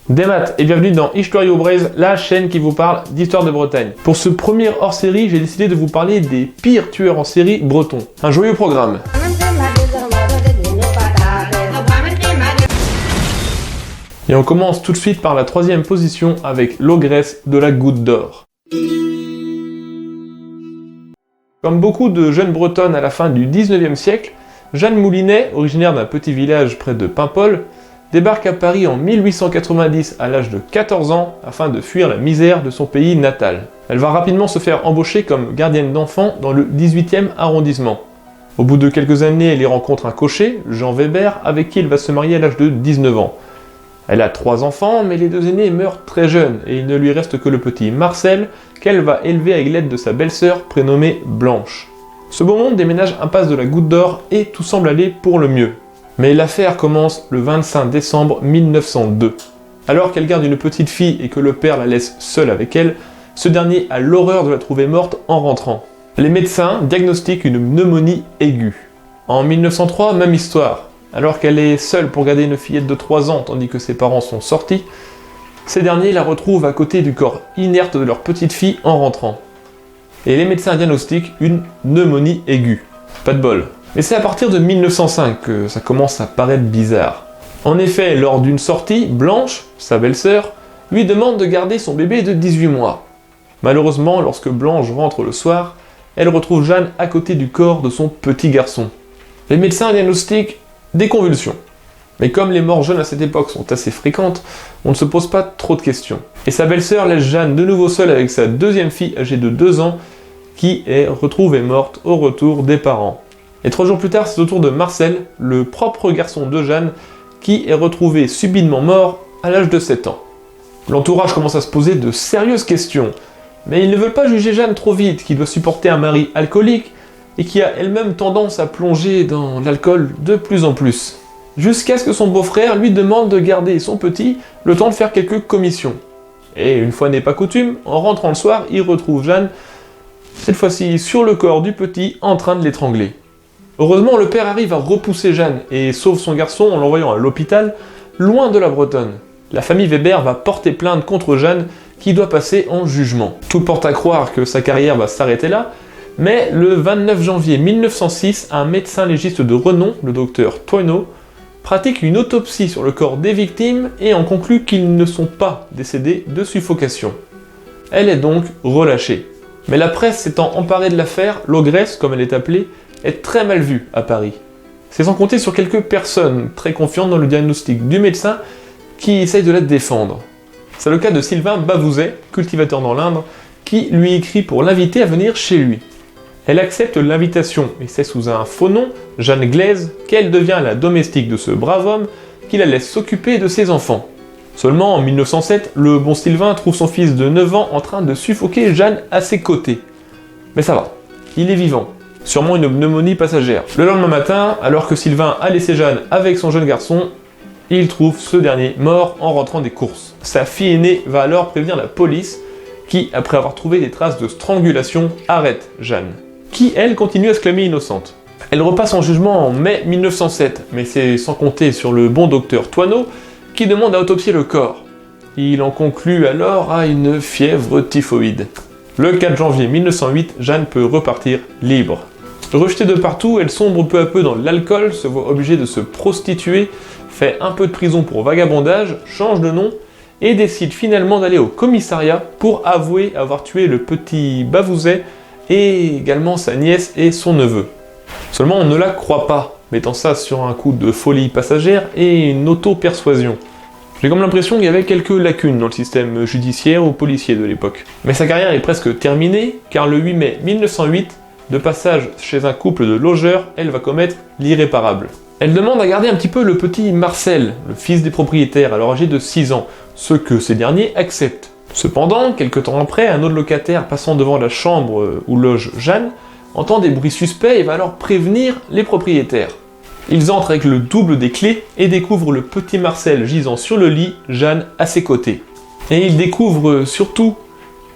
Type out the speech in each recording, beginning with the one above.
Des maths et bienvenue dans History au Braise, la chaîne qui vous parle d'histoire de Bretagne. Pour ce premier hors-série, j'ai décidé de vous parler des pires tueurs en série bretons. Un joyeux programme. Et on commence tout de suite par la troisième position avec l'ogresse de la Goutte d'Or. Comme beaucoup de jeunes bretonnes à la fin du 19e siècle, Jeanne Moulinet, originaire d'un petit village près de Paimpol, débarque à Paris en 1890 à l'âge de 14 ans afin de fuir la misère de son pays natal. Elle va rapidement se faire embaucher comme gardienne d'enfants dans le 18e arrondissement. Au bout de quelques années, elle y rencontre un cocher, Jean Weber, avec qui elle va se marier à l'âge de 19 ans. Elle a 3 enfants, mais les 2 aînés meurent très jeunes et il ne lui reste que le petit Marcel qu'elle va élever avec l'aide de sa belle-sœur prénommée Blanche. Ce beau monde déménage impasse de la Goutte d'Or et tout semble aller pour le mieux. Mais l'affaire commence le 25 décembre 1902. Alors qu'elle garde une petite fille et que le père la laisse seule avec elle, ce dernier a l'horreur de la trouver morte en rentrant. Les médecins diagnostiquent une pneumonie aiguë. En 1903, même histoire. Alors qu'elle est seule pour garder une fillette de 3 ans tandis que ses parents sont sortis, ces derniers la retrouvent à côté du corps inerte de leur petite fille en rentrant. Et les médecins diagnostiquent une pneumonie aiguë. Pas de bol. Mais c'est à partir de 1905 que ça commence à paraître bizarre. En effet, lors d'une sortie, Blanche, sa belle-sœur, lui demande de garder son bébé de 18 mois. Malheureusement, lorsque Blanche rentre le soir, elle retrouve Jeanne à côté du corps de son petit garçon. Les médecins diagnostiquent des convulsions. Mais comme les morts jeunes à cette époque sont assez fréquentes, on ne se pose pas trop de questions. Et sa belle-sœur laisse Jeanne de nouveau seule avec sa deuxième fille âgée de 2 ans, qui est retrouvée morte au retour des parents. Et 3 jours plus tard, c'est au tour de Marcel, le propre garçon de Jeanne, qui est retrouvé subitement mort à l'âge de 7 ans. L'entourage commence à se poser de sérieuses questions, mais ils ne veulent pas juger Jeanne trop vite, qui doit supporter un mari alcoolique et qui a elle-même tendance à plonger dans l'alcool de plus en plus. Jusqu'à ce que son beau-frère lui demande de garder son petit le temps de faire quelques commissions. Et une fois n'est pas coutume, en rentrant le soir, il retrouve Jeanne, cette fois-ci sur le corps du petit, en train de l'étrangler. Heureusement, le père arrive à repousser Jeanne et sauve son garçon en l'envoyant à l'hôpital, loin de la Bretonne. La famille Weber va porter plainte contre Jeanne, qui doit passer en jugement. Tout porte à croire que sa carrière va s'arrêter là, mais le 29 janvier 1906, un médecin légiste de renom, le docteur Toineau, pratique une autopsie sur le corps des victimes et en conclut qu'ils ne sont pas décédés de suffocation. Elle est donc relâchée. Mais la presse s'étant emparée de l'affaire, l'ogresse, comme elle est appelée, est très mal vue à Paris. C'est sans compter sur quelques personnes très confiantes dans le diagnostic du médecin qui essayent de la défendre. C'est le cas de Sylvain Bavouzet, cultivateur dans l'Indre, qui lui écrit pour l'inviter à venir chez lui. Elle accepte l'invitation et c'est sous un faux nom, Jeanne Glaise, qu'elle devient la domestique de ce brave homme qui la laisse s'occuper de ses enfants. Seulement en 1907, le bon Sylvain trouve son fils de 9 ans en train de suffoquer Jeanne à ses côtés. Mais ça va, il est vivant. Sûrement une pneumonie passagère. Le lendemain matin, alors que Sylvain a laissé Jeanne avec son jeune garçon, il trouve ce dernier mort en rentrant des courses. Sa fille aînée va alors prévenir la police qui, après avoir trouvé des traces de strangulation, arrête Jeanne, qui elle continue à se clamer innocente. Elle repasse en jugement en mai 1907, mais c'est sans compter sur le bon docteur Toineau qui demande à autopsier le corps. Il en conclut alors à une fièvre typhoïde. Le 4 janvier 1908, Jeanne peut repartir libre. Rejetée de partout, elle sombre peu à peu dans l'alcool, se voit obligée de se prostituer, fait un peu de prison pour vagabondage, change de nom et décide finalement d'aller au commissariat pour avouer avoir tué le petit Bavouzet et également sa nièce et son neveu. Seulement on ne la croit pas, mettant ça sur un coup de folie passagère et une auto-persuasion. J'ai comme l'impression qu'il y avait quelques lacunes dans le système judiciaire ou policier de l'époque. Mais sa carrière est presque terminée, car le 8 mai 1908, de passage chez un couple de logeurs, elle va commettre l'irréparable. Elle demande à garder un petit peu le petit Marcel, le fils des propriétaires, alors âgé de 6 ans, ce que ces derniers acceptent. Cependant, quelque temps après, un autre locataire passant devant la chambre où loge Jeanne, entend des bruits suspects et va alors prévenir les propriétaires. Ils entrent avec le double des clés et découvrent le petit Marcel gisant sur le lit, Jeanne à ses côtés. Et ils découvrent surtout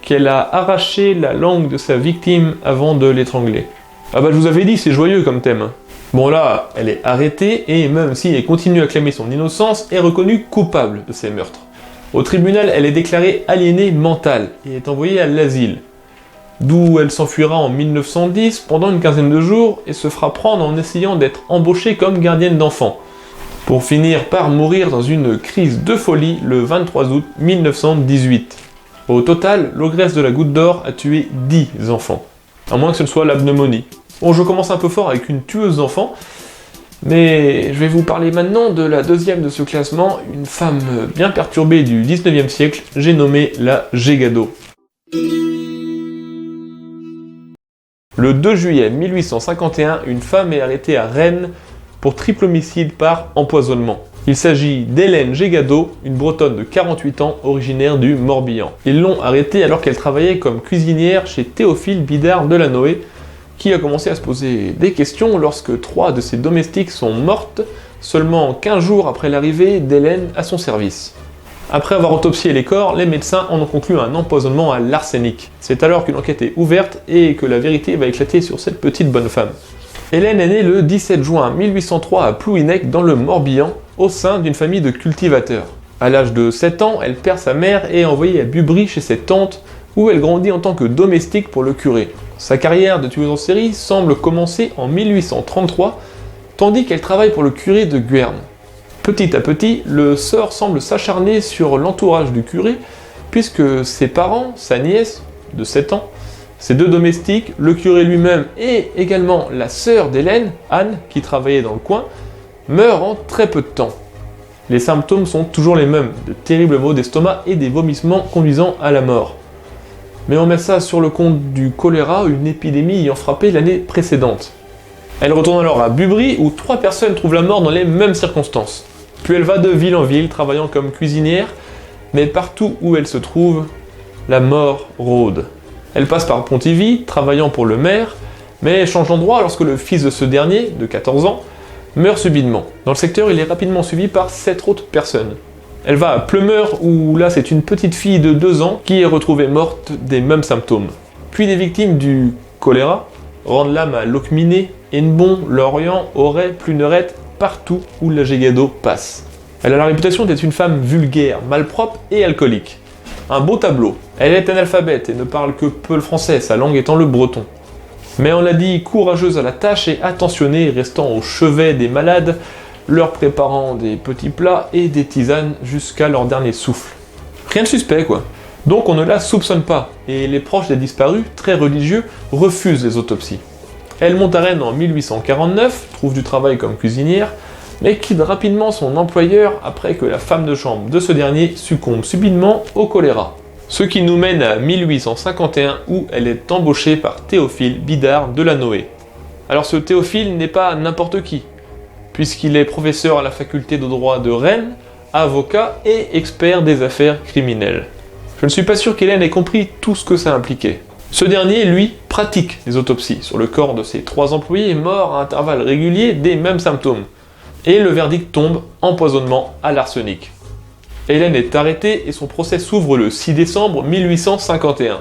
qu'elle a arraché la langue de sa victime avant de l'étrangler. Ah bah je vous avais dit, c'est joyeux comme thème. Bon là, elle est arrêtée et même si elle continue à clamer son innocence, est reconnue coupable de ces meurtres. Au tribunal, elle est déclarée aliénée mentale et est envoyée à l'asile, d'où elle s'enfuira en 1910 pendant une quinzaine de jours et se fera prendre en essayant d'être embauchée comme gardienne d'enfants, pour finir par mourir dans une crise de folie le 23 août 1918. Au total, l'ogresse de la Goutte d'Or a tué 10 enfants, à moins que ce ne soit la pneumonie. Bon, je commence un peu fort avec une tueuse d'enfants, mais je vais vous parler maintenant de la deuxième de ce classement, une femme bien perturbée du 19e siècle, j'ai nommé la Gégado. Le 2 juillet 1851, une femme est arrêtée à Rennes pour triple homicide par empoisonnement. Il s'agit d'Hélène Gégado, une bretonne de 48 ans, originaire du Morbihan. Ils l'ont arrêtée alors qu'elle travaillait comme cuisinière chez Théophile Bidard de Lannoy, qui a commencé à se poser des questions lorsque 3 de ses domestiques sont mortes seulement 15 jours après l'arrivée d'Hélène à son service. Après avoir autopsié les corps, les médecins en ont conclu un empoisonnement à l'arsenic. C'est alors qu'une enquête est ouverte et que la vérité va éclater sur cette petite bonne femme. Hélène est née le 17 juin 1803 à Plouhinec dans le Morbihan, au sein d'une famille de cultivateurs. À l'âge de 7 ans, elle perd sa mère et est envoyée à Bubry chez ses tantes, où elle grandit en tant que domestique pour le curé. Sa carrière de tueuse en série semble commencer en 1833, tandis qu'elle travaille pour le curé de Guerne. Petit à petit, le sort semble s'acharner sur l'entourage du curé, puisque ses parents, sa nièce, de 7 ans, ses 2 domestiques, le curé lui-même et également la sœur d'Hélène, Anne, qui travaillait dans le coin, meurent en très peu de temps. Les symptômes sont toujours les mêmes, de terribles maux d'estomac et des vomissements conduisant à la mort. Mais on met ça sur le compte du choléra, une épidémie ayant frappé l'année précédente. Elle retourne alors à Bubry, où 3 personnes trouvent la mort dans les mêmes circonstances. Puis elle va de ville en ville, travaillant comme cuisinière, mais partout où elle se trouve, la mort rôde. Elle passe par Pontivy, travaillant pour le maire, mais change d'endroit lorsque le fils de ce dernier, de 14 ans, meurt subitement. Dans le secteur, il est rapidement suivi par 7 autres personnes. Elle va à Pleumeur, où là c'est une petite fille de 2 ans qui est retrouvée morte des mêmes symptômes. Puis des victimes du choléra rendent l'âme à Locminé, Hennebont, Lorient, Auray, Plunerette, partout où la Gégado passe. Elle a la réputation d'être une femme vulgaire, malpropre et alcoolique. Un beau tableau. Elle est analphabète et ne parle que peu le français, sa langue étant le breton. Mais on l'a dit, courageuse à la tâche et attentionnée, restant au chevet des malades, leur préparant des petits plats et des tisanes jusqu'à leur dernier souffle. Rien de suspect, quoi. Donc on ne la soupçonne pas, et les proches des disparus, très religieux, refusent les autopsies. Elle monte à Rennes en 1849, trouve du travail comme cuisinière, mais quitte rapidement son employeur après que la femme de chambre de ce dernier succombe subitement au choléra. Ce qui nous mène à 1851 où elle est embauchée par Théophile Bidard de Lannoy. Alors ce Théophile n'est pas n'importe qui, puisqu'il est professeur à la faculté de droit de Rennes, avocat et expert des affaires criminelles. Je ne suis pas sûr qu'Hélène ait compris tout ce que ça impliquait. Ce dernier, lui, pratique les autopsies sur le corps de ses 3 employés morts à intervalles réguliers des mêmes symptômes. Et le verdict tombe, empoisonnement à l'arsenic. Hélène est arrêtée et son procès s'ouvre le 6 décembre 1851.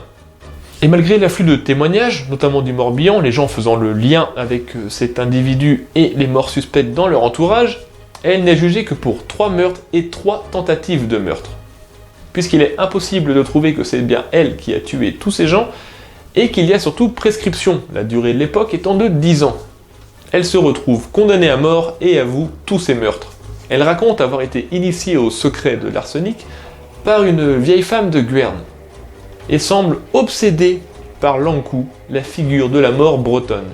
Et malgré l'afflux de témoignages, notamment du Morbihan, les gens faisant le lien avec cet individu et les morts suspectes dans leur entourage, elle n'est jugée que pour 3 meurtres et 3 tentatives de meurtre. Puisqu'il est impossible de trouver que c'est bien elle qui a tué tous ces gens, et qu'il y a surtout prescription, la durée de l'époque étant de 10 ans. Elle se retrouve condamnée à mort et avoue tous ses meurtres. Elle raconte avoir été initiée au secret de l'arsenic par une vieille femme de Guerne, et semble obsédée par l'Ankou, la figure de la mort bretonne.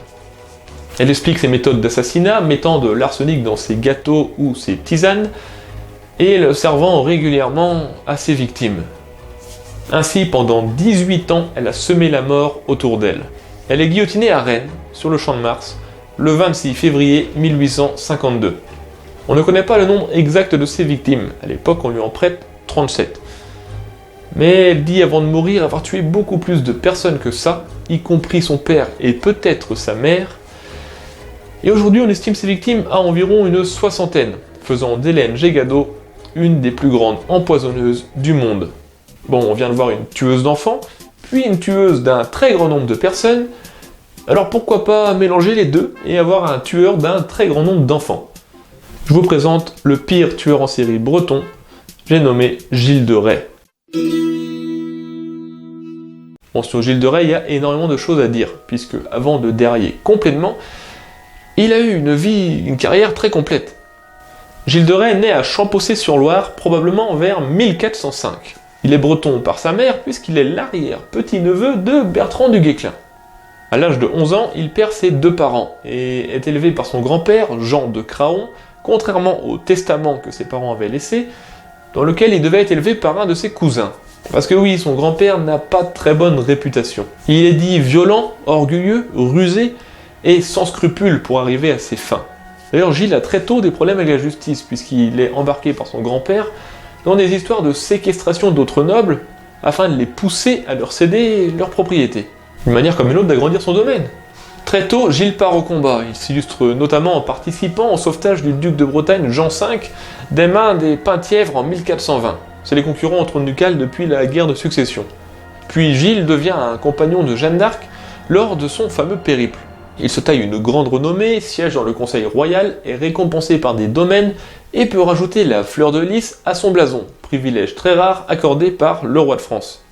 Elle explique ses méthodes d'assassinat, mettant de l'arsenic dans ses gâteaux ou ses tisanes, et le servant régulièrement à ses victimes. Ainsi, pendant 18 ans, elle a semé la mort autour d'elle. Elle est guillotinée à Rennes, sur le Champ de Mars, le 26 février 1852. On ne connaît pas le nombre exact de ses victimes, à l'époque on lui en prête 37. Mais elle dit avant de mourir avoir tué beaucoup plus de personnes que ça, y compris son père et peut-être sa mère. Et aujourd'hui on estime ses victimes à environ une 60aine, faisant d'Hélène Gégado une des plus grandes empoisonneuses du monde. Bon, on vient de voir une tueuse d'enfants, puis une tueuse d'un très grand nombre de personnes, alors pourquoi pas mélanger les deux et avoir un tueur d'un très grand nombre d'enfants. Je vous présente le pire tueur en série breton, j'ai nommé Gilles de Rais. Bon, sur Gilles de Rais, il y a énormément de choses à dire, puisque avant de dérailler complètement, il a eu une carrière très complète. Gilles de Rais naît à Champossé-sur-Loire, probablement vers 1405. Il est breton par sa mère, puisqu'il est l'arrière-petit-neveu de Bertrand du Guesclin. À l'âge de 11 ans, il perd ses deux parents, et est élevé par son grand-père, Jean de Craon, contrairement au testament que ses parents avaient laissé, dans lequel il devait être élevé par un de ses cousins. Parce que oui, son grand-père n'a pas de très bonne réputation. Il est dit violent, orgueilleux, rusé, et sans scrupules pour arriver à ses fins. D'ailleurs, Gilles a très tôt des problèmes avec la justice, puisqu'il est embarqué par son grand-père dans des histoires de séquestration d'autres nobles, afin de les pousser à leur céder leur propriété. Une manière comme une autre d'agrandir son domaine. Très tôt, Gilles part au combat. Il s'illustre notamment en participant au sauvetage du duc de Bretagne, Jean V, des mains des Penthièvres en 1420. C'est les concurrents au trône ducal depuis la guerre de succession. Puis Gilles devient un compagnon de Jeanne d'Arc lors de son fameux périple. Il se taille une grande renommée, siège dans le conseil royal, est récompensé par des domaines et peut rajouter la fleur de lys à son blason, privilège très rare accordé par le roi de France.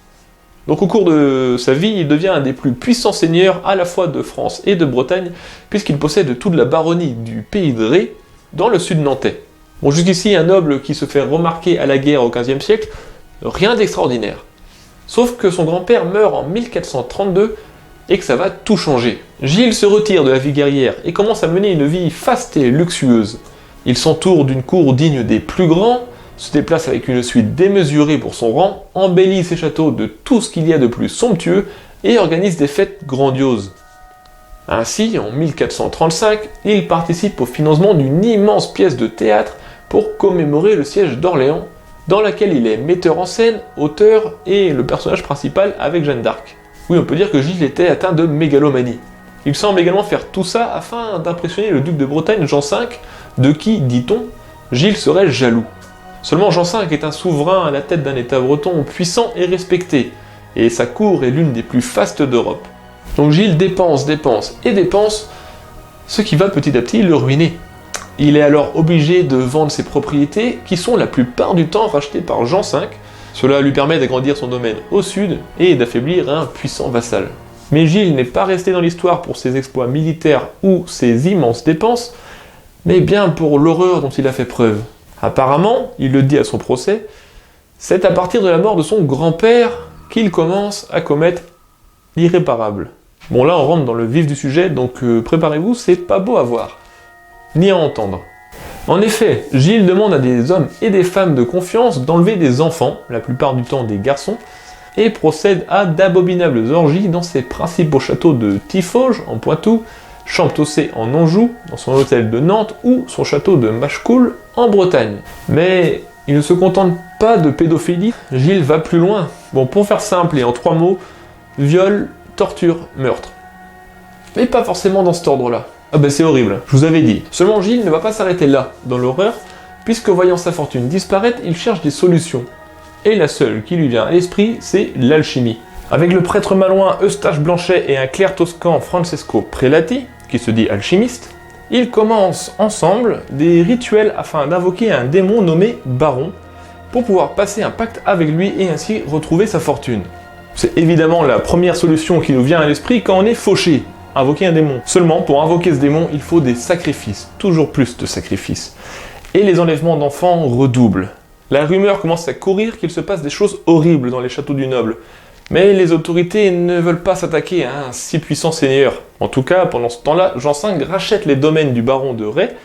Donc au cours de sa vie, il devient un des plus puissants seigneurs à la fois de France et de Bretagne, puisqu'il possède toute la baronnie du pays de Ré, dans le sud nantais. Bon, jusqu'ici, un noble qui se fait remarquer à la guerre au XVe siècle, rien d'extraordinaire. Sauf que son grand-père meurt en 1432 et que ça va tout changer. Gilles se retire de la vie guerrière et commence à mener une vie faste et luxueuse. Il s'entoure d'une cour digne des plus grands, se déplace avec une suite démesurée pour son rang, embellit ses châteaux de tout ce qu'il y a de plus somptueux et organise des fêtes grandioses. Ainsi, en 1435, il participe au financement d'une immense pièce de théâtre pour commémorer le siège d'Orléans, dans laquelle il est metteur en scène, auteur et le personnage principal avec Jeanne d'Arc. Oui, on peut dire que Gilles était atteint de mégalomanie. Il semble également faire tout ça afin d'impressionner le duc de Bretagne, Jean V, de qui, dit-on, Gilles serait jaloux. Seulement Jean V est un souverain à la tête d'un état breton puissant et respecté, et sa cour est l'une des plus fastes d'Europe. Donc Gilles dépense, ce qui va petit à petit le ruiner. Il est alors obligé de vendre ses propriétés, qui sont la plupart du temps rachetées par Jean V. Cela lui permet d'agrandir son domaine au sud et d'affaiblir un puissant vassal. Mais Gilles n'est pas resté dans l'histoire pour ses exploits militaires ou ses immenses dépenses, mais bien pour l'horreur dont il a fait preuve. Apparemment, il le dit à son procès, c'est à partir de la mort de son grand-père qu'il commence à commettre l'irréparable. Bon, là on rentre dans le vif du sujet, donc préparez-vous, c'est pas beau à voir, ni à entendre. En effet, Gilles demande à des hommes et des femmes de confiance d'enlever des enfants, la plupart du temps des garçons, et procède à d'abominables orgies dans ses principaux châteaux de Tiffauges, en Poitou, Champtossé en Anjou, dans son hôtel de Nantes, ou son château de Machecoul, en Bretagne. Mais il ne se contente pas de pédophilie, Gilles va plus loin. Bon, pour faire simple et en 3 mots, viol, torture, meurtre. Mais pas forcément dans cet ordre-là. Ah ben c'est horrible, je vous avais dit. Seulement Gilles ne va pas s'arrêter là, dans l'horreur, puisque voyant sa fortune disparaître, il cherche des solutions. Et la seule qui lui vient à l'esprit, c'est l'alchimie. Avec le prêtre malouin Eustache Blanchet et un clerc toscan Francesco Prelati, qui se dit alchimiste, ils commencent ensemble des rituels afin d'invoquer un démon nommé Baron, pour pouvoir passer un pacte avec lui et ainsi retrouver sa fortune. C'est évidemment la première solution qui nous vient à l'esprit quand on est fauché. Invoquer un démon. Seulement, pour invoquer ce démon, il faut des sacrifices, toujours plus de sacrifices. Et les enlèvements d'enfants redoublent. La rumeur commence à courir qu'il se passe des choses horribles dans les châteaux du noble. Mais les autorités ne veulent pas s'attaquer à un si puissant seigneur. En tout cas, pendant ce temps-là, Jean V rachète les domaines du baron de Rais,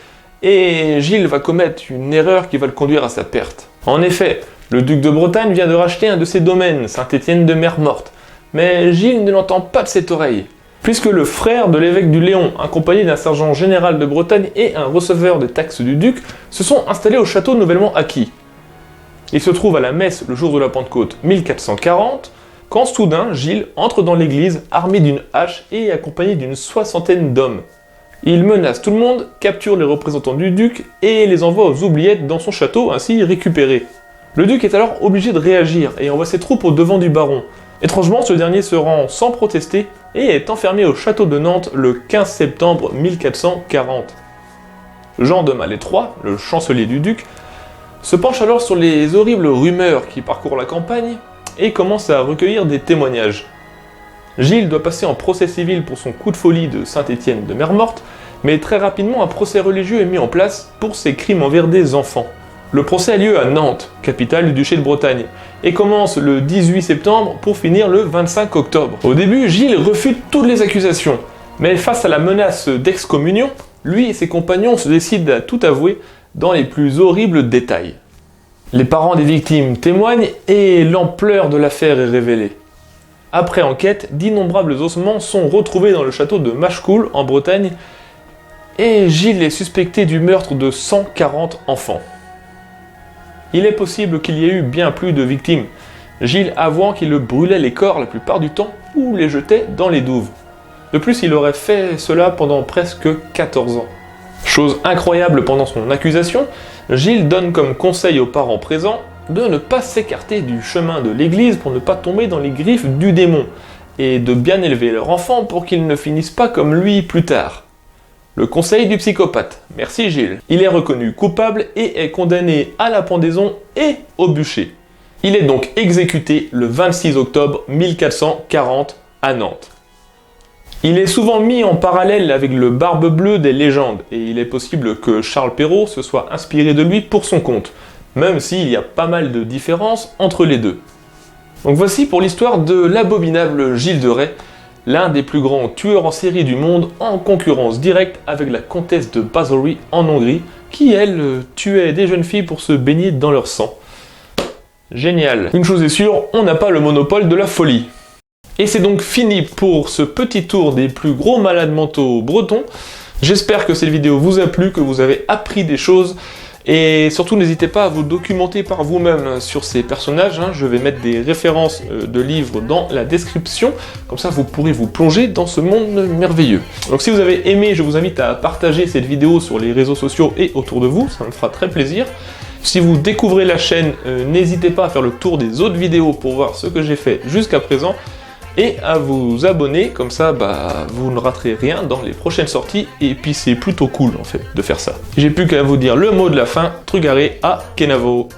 et Gilles va commettre une erreur qui va le conduire à sa perte. En effet, le duc de Bretagne vient de racheter un de ses domaines, Saint-Étienne de Mer-Morte. Mais Gilles ne l'entend pas de cette oreille, puisque le frère de l'évêque du Léon, accompagné d'un sergent général de Bretagne et un receveur des taxes du duc, se sont installés au château nouvellement acquis. Il se trouve à la messe le jour de la Pentecôte 1440, quand soudain Gilles entre dans l'église armé d'une hache et accompagné d'une 60aine d'hommes. Il menace tout le monde, capture les représentants du duc et les envoie aux oubliettes dans son château, ainsi récupérés. Le duc est alors obligé de réagir et envoie ses troupes au devant du baron. Étrangement, ce dernier se rend sans protester et est enfermé au château de Nantes le 15 septembre 1440. Jean de Malais III, le chancelier du duc, se penche alors sur les horribles rumeurs qui parcourent la campagne et commence à recueillir des témoignages. Gilles doit passer en procès civil pour son coup de folie de Saint-Étienne de Mer-Morte, mais très rapidement un procès religieux est mis en place pour ses crimes envers des enfants. Le procès a lieu à Nantes, capitale du duché de Bretagne, et commence le 18 septembre pour finir le 25 octobre. Au début, Gilles refute toutes les accusations, mais face à la menace d'excommunion, lui et ses compagnons se décident à tout avouer dans les plus horribles détails. Les parents des victimes témoignent et l'ampleur de l'affaire est révélée. Après enquête, d'innombrables ossements sont retrouvés dans le château de Machecoul en Bretagne et Gilles est suspecté du meurtre de 140 enfants. Il est possible qu'il y ait eu bien plus de victimes, Gilles avouant qu'il brûlait les corps la plupart du temps ou les jetait dans les douves. De plus, il aurait fait cela pendant presque 14 ans. Chose incroyable pendant son accusation, Gilles donne comme conseil aux parents présents de ne pas s'écarter du chemin de l'église pour ne pas tomber dans les griffes du démon, et de bien élever leur enfant pour qu'ils ne finissent pas comme lui plus tard. Le conseil du psychopathe. Merci Gilles. Il est reconnu coupable et est condamné à la pendaison et au bûcher. Il est donc exécuté le 26 octobre 1440 à Nantes. Il est souvent mis en parallèle avec le Barbe Bleue des légendes, et il est possible que Charles Perrault se soit inspiré de lui pour son compte, même s'il y a pas mal de différences entre les deux. Donc voici pour l'histoire de l'abominable Gilles de Rais, l'un des plus grands tueurs en série du monde, en concurrence directe avec la comtesse de Basleigh en Hongrie, qui elle tuait des jeunes filles pour se baigner dans leur sang. Génial. Une chose est sûre, on n'a pas le monopole de la folie. Et c'est donc fini pour ce petit tour des plus gros malades mentaux bretons. J'espère que cette vidéo vous a plu, que vous avez appris des choses. Et surtout, n'hésitez pas à vous documenter par vous-même sur ces personnages. Je vais mettre des références de livres dans la description. Comme ça, vous pourrez vous plonger dans ce monde merveilleux. Donc si vous avez aimé, je vous invite à partager cette vidéo sur les réseaux sociaux et autour de vous. Ça me fera très plaisir. Si vous découvrez la chaîne, n'hésitez pas à faire le tour des autres vidéos pour voir ce que j'ai fait jusqu'à présent. Et à vous abonner, comme ça vous ne raterez rien dans les prochaines sorties, et puis c'est plutôt cool en fait de faire ça. J'ai plus qu'à vous dire le mot de la fin, Trugaré à Kenavo.